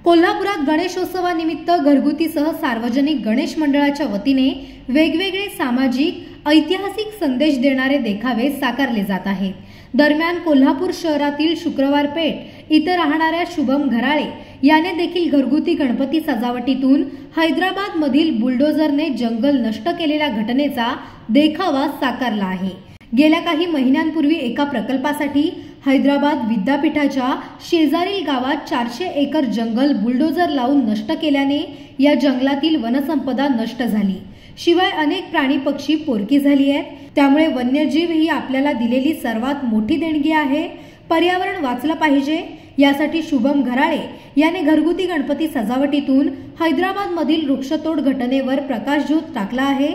कोल्हापुरात गणेशोत्सवानिमित्त घरगुतीसह सार्वजनिक गणेश मंडळाच्या वतीने वेगवेगळे सामाजिक ऐतिहासिक संदेश देणारे देखावे साकारले जात आहेत। दरम्यान कोल्हापूर शहरातील शुक्रवार पेठ इथे राहणाऱ्या शुभम घराळे याने देखील घरगुती गणपती सजावटीतून हैदराबाद मधील बुलडोझरने जंगल नष्ट केलेल्या घटनेचा देखावा साकारला आहे। गेल्या काही महिन्यांपूर्वी एका प्रकल्पासाठी हैदराबाद विद्यापीठाच्या शेजारील गावात 400 एकर जंगल बुलडोझर लावून नष्ट केल्याने या जंगलातील वनसंपदा नष्ट झाली। शिवाय अनेक प्राणी पक्षी पोरकी झाली आहेत। त्यामुळे वन्यजीव ही आपल्याला दिलेली सर्वात मोठी देणगी आहे। पर्यावरण वाचलं पाहिजे यासाठी शुभम घराळे याने घरगुती गणपती सजावटीतून हैदराबाद मधील वृक्षतोड घटनेवर प्रकाशझोत टाकला आहे।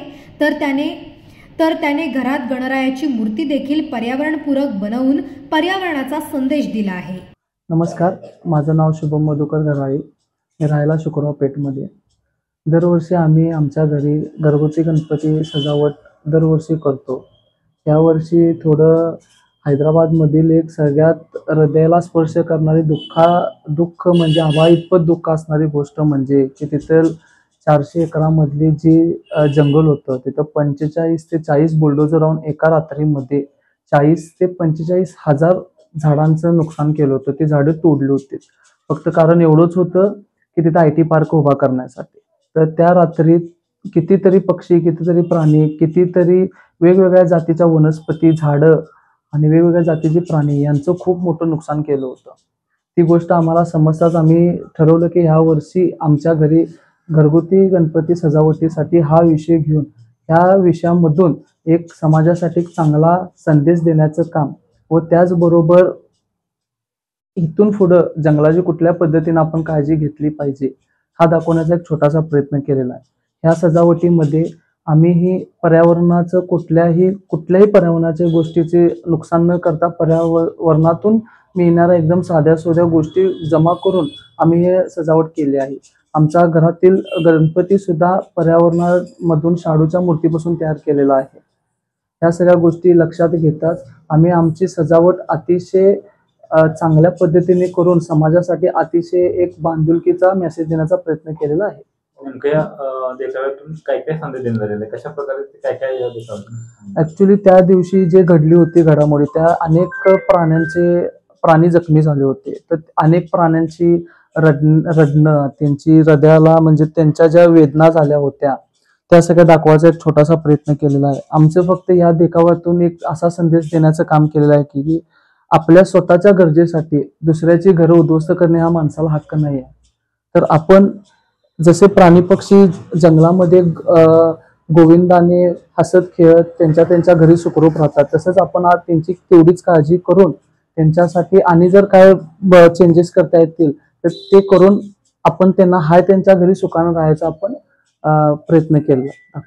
तर त्याने घरात गणरायाची मूर्ती देखील पर्यावरणपूरक बनवून पर्यावरणाचा संदेश दिला आहे। नमस्कार, माझं नाव शुभम मधुकर घराळे, मी राहायला शुक्रवार पेठमध्ये। दरवर्षी आम्ही आमच्या घरी घरगुती गणपती सजावट दरवर्षी करतो। यावर्षी थोडं हैदराबादमधील एक सगळ्यात हृदयाला स्पर्श करणारी दुःख म्हणजे आभाइतपत दुःख असणारी गोष्ट म्हणजे की तिथं 400 एकरामधली जी जंगल होतं तिथं 45 ते 40 बुलडोझर राहून एका रात्रीमध्ये 40 ते 45 हजार झाडांचं नुकसान केलं होतं। ती झाडं तोडली होती फक्त कारण एवढंच होतं की तिथं IT पार्क उभा करण्यासाठी। तर त्या रात्रीत कितीतरी पक्षी, कितीतरी प्राणी, कितीतरी वेगवेगळ्या जातीच्या वनस्पती, झाडं आणि वेगवेगळ्या जातीचे प्राणी यांचं खूप मोठं नुकसान केलं होतं। ती गोष्ट आम्हाला समजताच आम्ही ठरवलं की ह्या वर्षी आमच्या घरी घरगुती गणपती सजावटीसाठी हा विषय घेऊन ह्या विषयामधून एक समाजासाठी चांगला संदेश देण्याचं काम व त्याचबरोबर इथून पुढे जंगलाची कुठल्या पद्धतीने आपण काळजी घेतली पाहिजे हा दाखवण्याचा एक छोटासा प्रयत्न केलेला आहे। ह्या सजावटीमध्ये आम्ही ही पर्यावरणाचं कुठल्याही पर्यावरणाच्या गोष्टीचे नुकसान न करता पर्यावरणातून मिळणाऱ्या एकदम साध्या सोध्या गोष्टी जमा करून आम्ही हे सजावट केली आहे। आमच्या घरातील गणपती सुद्धा पर्यावरणामधून शाडूच्या मूर्तीपासून तयार केलेला आहे। या सगळ्या गोष्टी लक्षात घेताच आम्ही आमची सजावट अतिशय चांगल्या पद्धतीने करून समाजासाठी अतिशय एक बांधिलकीचा मेसेज देण्याचा प्रयत्न केलेला आहे। नेमक्या देखाव्यातून काय काय संदेश देण्यात आलेला आहे, कशा प्रकारे काय काय या देखाव्यात ऍक्च्युली त्या दिवशी जे घडली होती घडामोडी त्या अनेक प्राणी जखमी झाले होते। तर अनेक प्राण्यांची रडणं, त्यांची हृदयाला म्हणजे त्यांच्या ज्या वेदना झाल्या होत्या त्या सगळ्या दाखवायचा एक छोटासा प्रयत्न केलेला आहे। आमचं फक्त या देखाव्यातून एक असा संदेश देण्याचं काम केलेलं आहे की आपल्या स्वतःच्या गरजेसाठी दुसऱ्याची घरं उद्ध्वस्त करणे हा माणसाला हक्क नाही आहे। तर आपण जसे प्राणी पक्षी जंगलामध्ये गोविंदाने हसत खेळत त्यांच्या घरी सुखरूप राहतात तसंच आपण आज त्यांची तेवढीच काळजी करून त्यांच्यासाठी आणि जर काय चेंजेस करता येतील तर ते करून आपण त्यांना हाय त्यांच्या घरी सुखाने राहायचा आपण प्रयत्न केला।